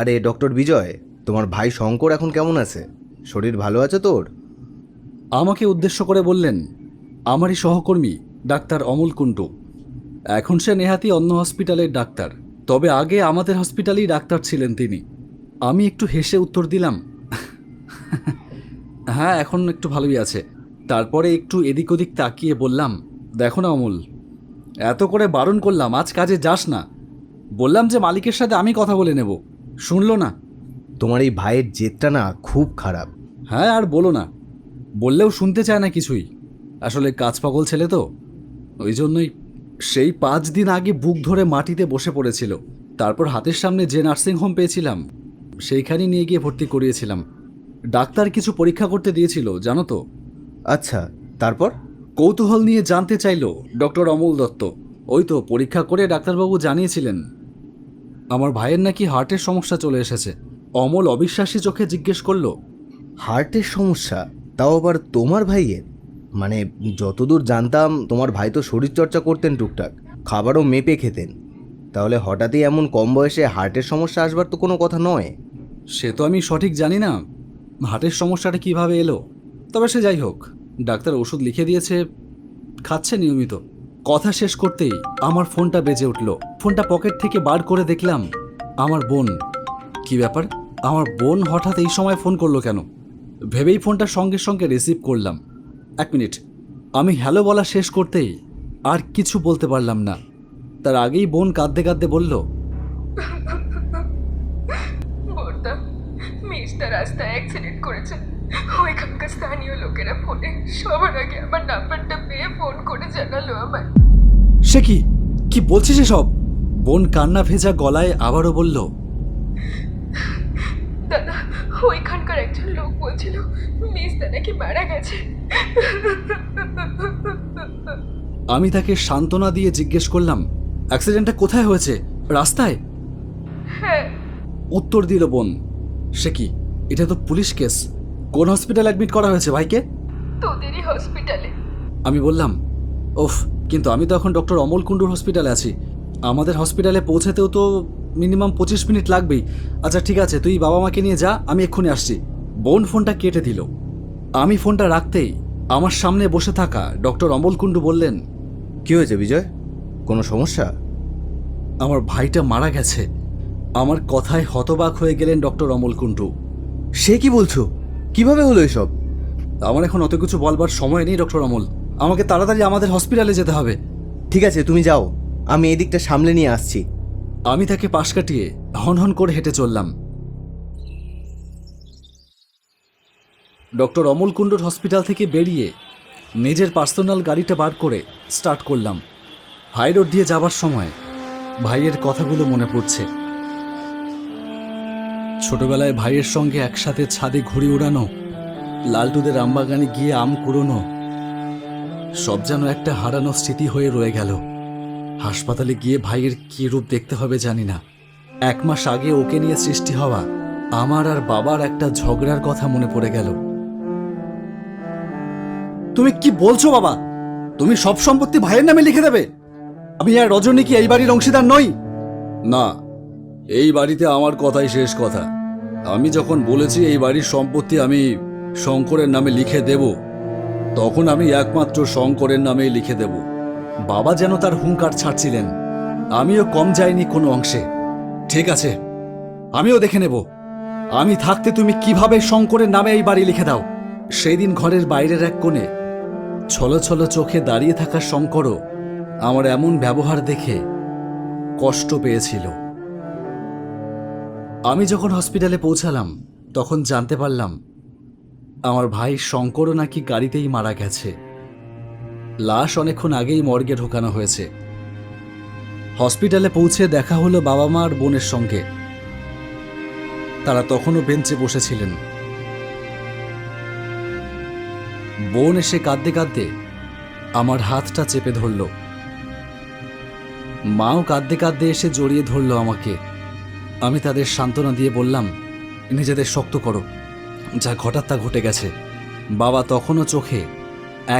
আরে ডক্টর বিজয়, তোমার ভাই শঙ্কর এখন কেমন আছে? শরীর ভালো আছে তোর? আমাকে উদ্দেশ্য করে বললেন আমারই সহকর্মী ডাক্তার অমল কুণ্ডু। এখন সে নেহাতি অন্য হসপিটালের ডাক্তার, তবে আগে আমাদের হসপিটালেই ডাক্তার ছিলেন তিনি। আমি একটু হেসে উত্তর দিলাম, হ্যাঁ এখন একটু ভালোই আছে। তারপরে একটু এদিক ওদিক তাকিয়ে বললাম, দেখো না অমল, এত করে বারণ করলাম আজ কাজে যাস না। বললাম যে মালিকের সাথে আমি কথা বলে নেব, শুনলো না। তোমার এই ভাইয়ের জেদটা না খুব খারাপ। হ্যাঁ আর বলো না, বললেও শুনতে চায় না কিছুই। আসলে কাজ পাগল ছেলে তো, ওই জন্যই। সেই 5 দিন আগে বুক ধরে মাটিতে বসে পড়েছিল। তারপর হাতের সামনে যে নার্সিংহোম পেয়েছিলাম সেইখানে নিয়ে গিয়ে ভর্তি করিয়েছিলাম। ডাক্তার কিছু পরীক্ষা করতে দিয়েছিল জানো তো। আচ্ছা, তারপর? কৌতূহল নিয়ে জানতে চাইল ডক্টর অমল দত্ত। ওই তো পরীক্ষা করে ডাক্তারবাবু জানিয়েছিলেন আমার ভাইয়ের নাকি হার্টের সমস্যা চলে এসেছে। অমল অবিশ্বাসী চোখে জিজ্ঞেস করলো, হার্টের সমস্যা? তাও আবার তোমার ভাইয়ের? মানে যতদূর জানতাম তোমার ভাই তো শরীরচর্চা করতেন টুকটাক, খাবারও মেপে খেতেন। তাহলে হঠাৎই এমন কম বয়সে হার্টের সমস্যা আসবার তো কোনো কথা নয়। সে তো আমি সঠিক জানি না হার্টের সমস্যাটা কিভাবে এলো, তবে সে যাই হোক, ডাক্তার ওষুধ লিখে দিয়েছে, খাচ্ছে নিয়মিত। কথা শেষ করতেই আমার ফোনটা বেজে উঠল। ফোনটা পকেট থেকে বার করে দেখলাম আমার বোন। কি ব্যাপার, আমার বোন হঠাৎ এই সময় ফোন করলো কেন? ভেবেই ফোনটা সঙ্গে সঙ্গে রিসিভ করলাম। 1 মিনিট। আমি হ্যালো বলা শেষ করতেই আর কিছু বলতে পারলাম না। তার আগেই বোন কাঁদতে কাঁদতে বলল, বড়দা, মিস্টার রাস্তায় অ্যাক্সিডেন্ট করেছে। ওইখানকার স্থানীয় লোকেরা ফোনে সবার আগে আমার নাম্বারটা পেয়ে ফোন করে জানালো আমায়। সে কি কি বলছিস এসব? বোন কান্না ভেজা গলায় আবারও বলল, দাদা, ওইখানকার একজন লোক বলছিল মিস্টার নাকি মারা গেছে। আমি তাকে সান্ত্বনা দিয়ে জিজ্ঞেস করলাম, অ্যাক্সিডেন্টটা কোথায় হয়েছে? রাস্তায়? হ্যাঁ। উত্তর দিল বোন, সে কি, এটা তো পুলিশ কেস। কোন হসপিটাল অ্যাডমিট করা হয়েছে ভাইকে? তোদেরই হসপিটালে। আমি বললাম, ওফ, কিন্তু আমি তো এখন ডক্টর অমল কুণ্ডুর হসপিটালে আছি। আমাদের হসপিটালে পৌঁছাতেও তো মিনিমাম 25 মিনিট লাগবেই। আচ্ছা ঠিক আছে, তুই বাবা মাকে নিয়ে যা, আমি এক্ষুনি আসছি। বোন ফোনটা কেটে দিল। আমি ফোনটা রাখতেই আমার সামনে বসে থাকা ডক্টর অমল কুণ্ডু বললেন, কি হয়েছে বিজয়? কোনো সমস্যা? আমার ভাইটা মারা গেছে। আমার কথায় হতবাক হয়ে গেলেন ডক্টর অমল কুণ্ডু। সে কি বলছো? কিভাবে হলো এসব? আমার এখন অত কিছু বলবার সময় নেই ডক্টর অমল, আমাকে তাড়াতাড়ি আমাদের হসপিটালে যেতে হবে। ঠিক আছে, তুমি যাও, আমি এদিকটা সামলে নিয়ে আসছি। আমি তাকে পাশ কাটিয়ে হনহন করে হেঁটে চললাম। ডক্টর অমল কুণ্ডুর হসপিটাল থেকে বেরিয়ে নিজের পার্সোনাল গাড়িটা বার করে স্টার্ট করলাম। হাই রোড দিয়ে যাবার সময় ভাইয়ের কথাগুলো মনে পড়ছে। ছোটবেলায় ভাইয়ের সঙ্গে একসাথে ছাদে ঘুড়ি উড়ানো, লালটুদের আমবাগানে গিয়ে আম কুড়োনো, সব যেন একটা হারানো স্মৃতি হয়ে রয়ে গেল। হাসপাতালে গিয়ে ভাইয়ের কী রূপ দেখতে হবে জানি না। 1 মাস আগে ওকে নিয়ে সৃষ্টি হওয়া আমার আর বাবার একটা ঝগড়ার কথা মনে পড়ে গেল। তুমি কি বলছো বাবা? তুমি সব সম্পত্তি ভাইয়ের নামে লিখে দেবে? আমি আর রজনী কি এই বাড়ির অংশীদার নই? না, এই বাড়িতে আমার কথাই শেষ কথা। আমি যখন বলেছি এই বাড়ির সম্পত্তি আমি শঙ্করের নামে লিখে দেব, তখন আমি একমাত্র শঙ্করের নামেই লিখে দেব। বাবা যেন তার হুঙ্কার ছাড়ছিলেন, আমিও কম যাইনি কোনো অংশে। ঠিক আছে, আমিও দেখে নেব আমি থাকতে তুমি কিভাবে শঙ্করের নামে এই বাড়ি লিখে দাও। সেই দিন ঘরের বাইরের এক কোণে ছলো ছলো চোখে দাঁড়িয়ে থাকা শঙ্করও আমার এমন ব্যবহার দেখে কষ্ট পেয়েছিল। আমি যখন হসপিটালে পৌঁছালাম তখন জানতে পারলাম আমার ভাই শঙ্করও নাকি গাড়িতেই মারা গেছে। লাশ অনেকক্ষণ আগেই মর্গে ঢোকানো হয়েছে। হসপিটালে পৌঁছে দেখা হলো বাবা মা আর বোনের সঙ্গে। তারা তখনও বেঞ্চে বসেছিলেন। বোন এসে কাঁদতে কাঁদতে আমার হাতটা চেপে ধরল। মাও কাঁদতে কাঁদতে এসে জড়িয়ে ধরল আমাকে। আমি তাদের সান্ত্বনা দিয়ে বললাম, নিজেদের শক্ত করো, যা ঘটার তা ঘটে গেছে। বাবা তখনও চোখে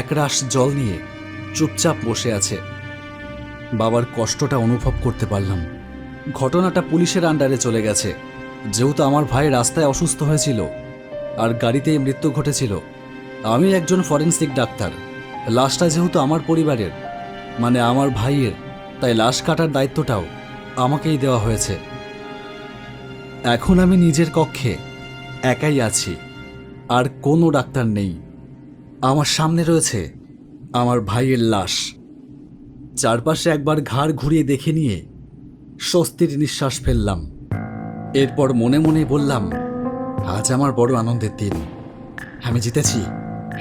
একরাশ জল নিয়ে চুপচাপ বসে আছে। বাবার কষ্টটা অনুভব করতে পারলাম। ঘটনাটা পুলিশের আন্ডারে চলে গেছে। যেহেতু আমার ভাই রাস্তায় অসুস্থ হয়েছিল আর গাড়িতেই মৃত্যু ঘটেছিল, আমি একজন ফরেনসিক ডাক্তার। লাশটা যেহেতু আমার পরিবারের, মানে আমার ভাইয়ের, তাই লাশ কাটার দায়িত্বটাও আমাকেই দেওয়া হয়েছে। এখন আমি নিজের কক্ষে একাই আছি, আর কোনো ডাক্তার নেই। আমার সামনে রয়েছে আমার ভাইয়ের লাশ। চারপাশে একবার ঘাড় ঘুরিয়ে দেখে নিয়ে স্বস্তির নিঃশ্বাস ফেললাম। এরপর মনে মনে বললাম, আজ আমার বড় আনন্দের দিন। আমি জিতেছি।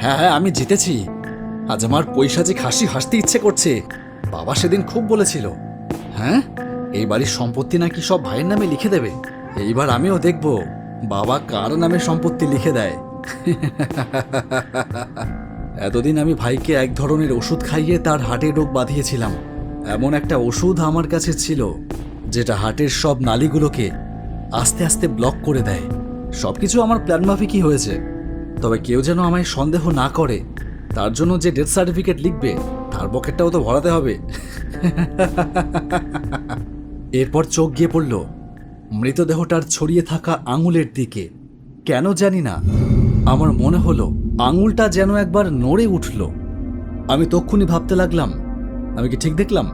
হ্যাঁ, আমি জিতেছি। আজ আমার পৈশাচিক হাসি হাসতে ইচ্ছে করছে। বাবা সেদিন খুব বলেছিল, হ্যাঁ, এই বাড়ির সম্পত্তি নাকি সব ভাইয়ের নামে লিখে দেবে। এইবার আমিও দেখব বাবা কার নামে সম্পত্তি লিখে দেয়। এতদিন আমি ভাইকে এক ধরনের ওষুধ খাইয়ে তার হার্টের রোগ বাঁধিয়েছিলাম। এমন একটা ওষুধ আমার কাছে ছিল যেটা হার্টের সব নালীগুলোকে আস্তে আস্তে ব্লক করে দেয়। সবকিছু আমার প্ল্যান মাফিকই হয়েছে, তবে কেউ যেন আমায় সন্দেহ না করে, তার জন্য যে ডেথ সার্টিফিকেট লিখবে তার পকেটটাও তো ভরাতে হবে। এরপর চোখ গিয়ে পড়ল মৃতদেহটার ছড়িয়ে থাকা আঙুলের দিকে। কেন জানি না, আমার মনে হলো আঙুলটা যেন একবার নড়ে উঠল। আমি তক্ষুনি ভাবতে লাগলাম, আমি কি ঠিক দেখলাম?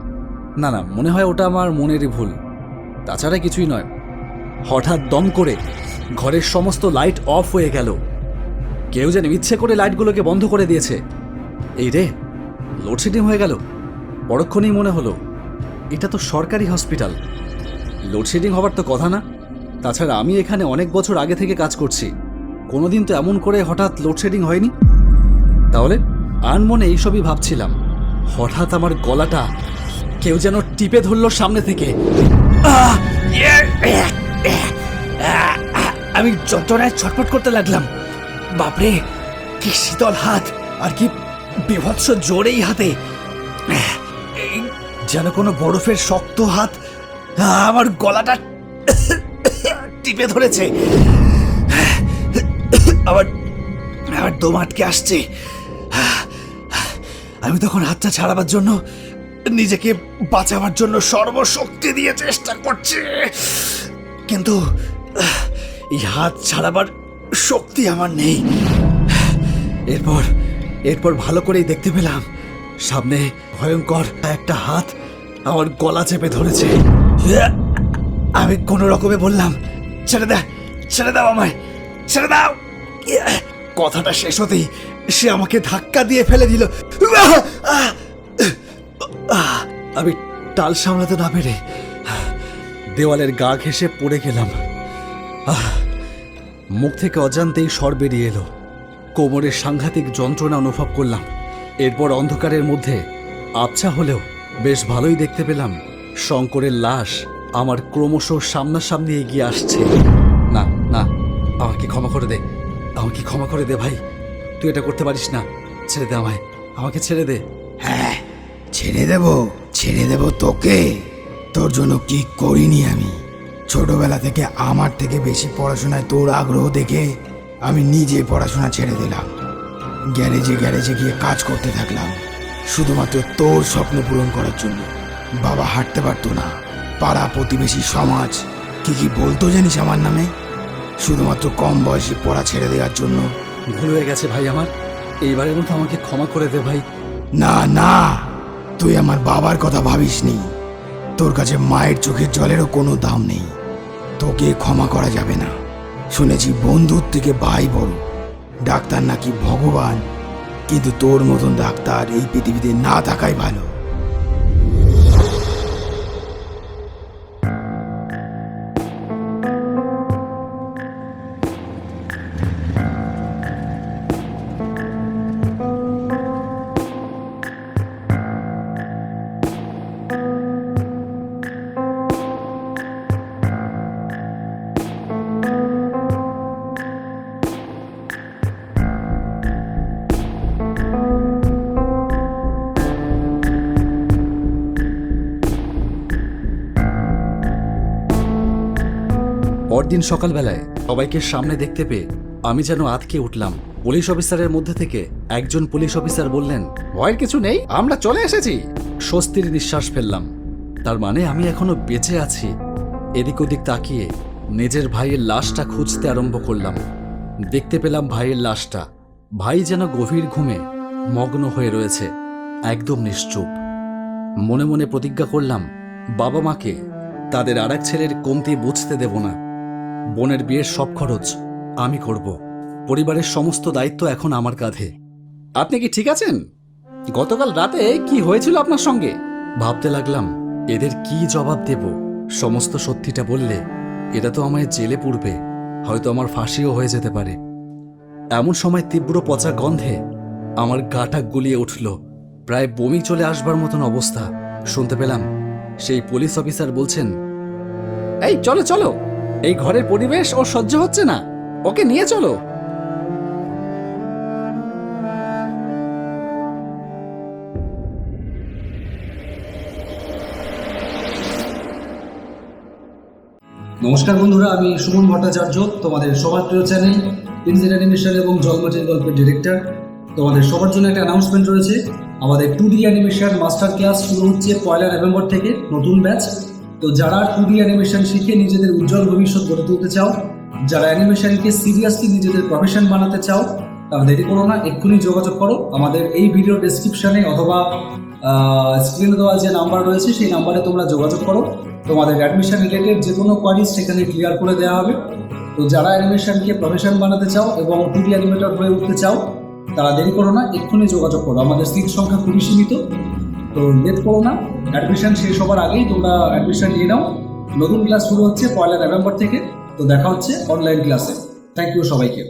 না না, মনে হয় ওটা আমার মনেরই ভুল, তাছাড়া কিছুই নয়। হঠাৎ দম করে ঘরের সমস্ত লাইট অফ হয়ে গেল। কেউ যেন ইচ্ছে করে লাইটগুলোকে বন্ধ করে দিয়েছে। এই রে, লোডশেডিং হয়ে গেল। পরক্ষণেই মনে হলো এটা তো সরকারি হসপিটাল, লোডশেডিং হবার তো কথা না। তাছাড়া আমি এখানে অনেক বছর আগে থেকে কাজ করছি, কোনোদিন তো এমন করে হঠাৎ লোডশেডিং হয়নি। তাহলে আনমনে এইসবই ভাবছিলাম, হঠাৎ আমার গলাটা কেউ যেন টিপে ধরলো সামনে থেকে। আমি যন্ত্রণায় ছটফট করতে লাগলাম। বাপরে, কি শীতল হাত, আর কি বিভৎস জোরেই হাতে, যেন কোনো বরফের শক্ত হাত আমার গলাটা টিপে ধরেছে। আবার দম আটকে আসছে। আমি তখন হাতটা ছাড়াবার জন্য, নিজেকে বাঁচাবার জন্য সর্বশক্তি দিয়ে চেষ্টা করছি, কিন্তু এই হাত ছাড়াবার শক্তি আমার নেই। এরপর ভালো করেই দেখতে পেলাম সামনে ভয়ঙ্কর একটা হাত আমার গলা চেপে ধরেছে। আমি কোনো রকমে বললাম, ছেড়ে দাও আমায়, ছেড়ে দাও। কথাটা শেষ হতেই সে আমাকে ধাক্কা দিয়ে ফেলে দিল। আমি টাল সামলাতে না পেরে দেওয়ালের গা ঘেঁষে পড়ে গেলাম। মুখ থেকে অজান্তেই স্বর বেরিয়ে এলো। কোমরের সাংঘাতিক যন্ত্রণা অনুভব করলাম। এরপর অন্ধকারের মধ্যে আবছা হলেও বেশ ভালোই দেখতে পেলাম শঙ্করের লাশ আমার ক্রমশ সামনাসামনি এগিয়ে আসছে। না না, আমাকে ক্ষমা করে দে ভাই, তুই এটা করতে পারিস না। ছেড়ে দে আমায়, আমাকে ছেড়ে দে। হ্যাঁ, ছেড়ে দেব তোকে। তোর জন্য কি করিনি আমি। ছোটবেলা থেকে আমার থেকে বেশি পড়াশোনায় তোর আগ্রহ দেখে আমি নিজে পড়াশোনা ছেড়ে দিলাম। গ্যারেজে গিয়ে কাজ করতে থাকলাম, শুধুমাত্র তোর স্বপ্ন পূরণ করার জন্য। বাবা হাঁটতে পারতো না, পাড়া প্রতিবেশী সমাজ কি বলতো জানিস আমার নামে, শুধুমাত্র কম বয়সে পড়া ছেড়ে দেওয়ার জন্য। ভুল হয়ে গেছে ভাই আমার, এইবারের মতো আমাকে ক্ষমা করে দে ভাই। না, তুই আমার বাবার কথা ভাবিসনি। তোর কাছে মায়ের চোখের জলেরও কোনো দাম নেই, তোকে ক্ষমা করা যাবে না। শুনেছি বন্ধুর থেকে ভাই বড়, ডাক্তার নাকি ভগবান, কিন্তু তোর মতন ডাক্তার এই পৃথিবীতে না থাকাই ভালো। পরদিন সকালবেলায় সবাইকে সামনে দেখতে পেয়ে আমি যেন আঁতকে উঠলাম। পুলিশ অফিসারের মধ্যে থেকে একজন পুলিশ অফিসার বললেন, ভয়ের কিছু নেই, আমরা চলে এসেছি। স্বস্তির নিঃশ্বাস ফেললাম, তার মানে আমি এখনো বেঁচে আছি। এদিক ওদিক তাকিয়ে নিজের ভাইয়ের লাশটা খুঁজতে আরম্ভ করলাম। দেখতে পেলাম ভাইয়ের লাশটা। ভাই যেন গভীর ঘুমে মগ্ন হয়ে রয়েছে, একদম নিশ্চুপ। মনে মনে প্রতিজ্ঞা করলাম বাবা মাকে তাদের আর এক ছেলের কমতি বুঝতে দেব না। বোনের বিয়ের সব খরচ আমি করব। পরিবারের সমস্ত দায়িত্ব এখন আমার কাঁধে। আপনি কি ঠিক আছেন? গতকাল রাতে কি হয়েছিল আপনার সঙ্গে? ভাবতে লাগলাম এদের কি জবাব দেব। সমস্ত সত্যিটা বললে এরা তো আমায় জেলে পুরবে, হয়তো আমার ফাঁসিও হয়ে যেতে পারে। এমন সময় তীব্র পচা গন্ধে আমার গাটা গুলিয়ে উঠল, প্রায় বমি চলে আসবার মতন অবস্থা। শুনতে পেলাম সেই পুলিশ অফিসার বলছেন, এই চলো চলো, এই ঘরের পরিবেশ ও সহ্য হচ্ছে না, ওকে নিয়ে চলো। নমস্কার বন্ধুরা, আমি সুমন ভট্টাচার্য, তোমাদের সবার প্রিয় চ্যানেল ইনজেট অ্যানিমেশন এবং জলমাটির গল্পের ডিরেক্টর। তোমাদের সবার জন্য একটা অ্যানাউন্সমেন্ট রয়েছে। আমাদের 2D অ্যানিমেশন মাস্টার ক্লাস শুরু হচ্ছে 1 নভেম্বর থেকে, নতুন ব্যাচ। তো যারা 2D অ্যানিমেশন শিখে নিজেদের উজ্জ্বল ভবিষ্যৎ গড়ে তুলতে চাও, যারা অ্যানিমেশনকে সিরিয়াসলি নিজেদের প্রফেশন বানাতে চাও, তারা দেরি করো না, এক্ষুনি যোগাযোগ করো। আমাদের এই ভিডিও ডেসক্রিপশনে অথবা স্ক্রিনে দেওয়া যে নাম্বার রয়েছে সেই নাম্বারে তোমরা যোগাযোগ করো। তোমাদের অ্যাডমিশন রিলেটেড যে কোনো কোয়ারিজ সেখানে ক্লিয়ার করে দেওয়া হবে। তো যারা অ্যানিমেশনকে প্রফেশন বানাতে চাও এবং 2D অ্যানিমেটর হয়ে উঠতে চাও, তারা দেরি করো না, এক্ষুনি যোগাযোগ করো। আমাদের সিট সংখ্যা খুবই সীমিত, তো লেট করো না। অ্যাডমিশন শেষ হবার আগেই তোমরা অ্যাডমিশন নিয়ে নাও। নতুন ক্লাস শুরু হচ্ছে 1 নভেম্বর থেকে। তো দেখা হচ্ছে অনলাইন ক্লাসে। থ্যাংক ইউ সবাইকে।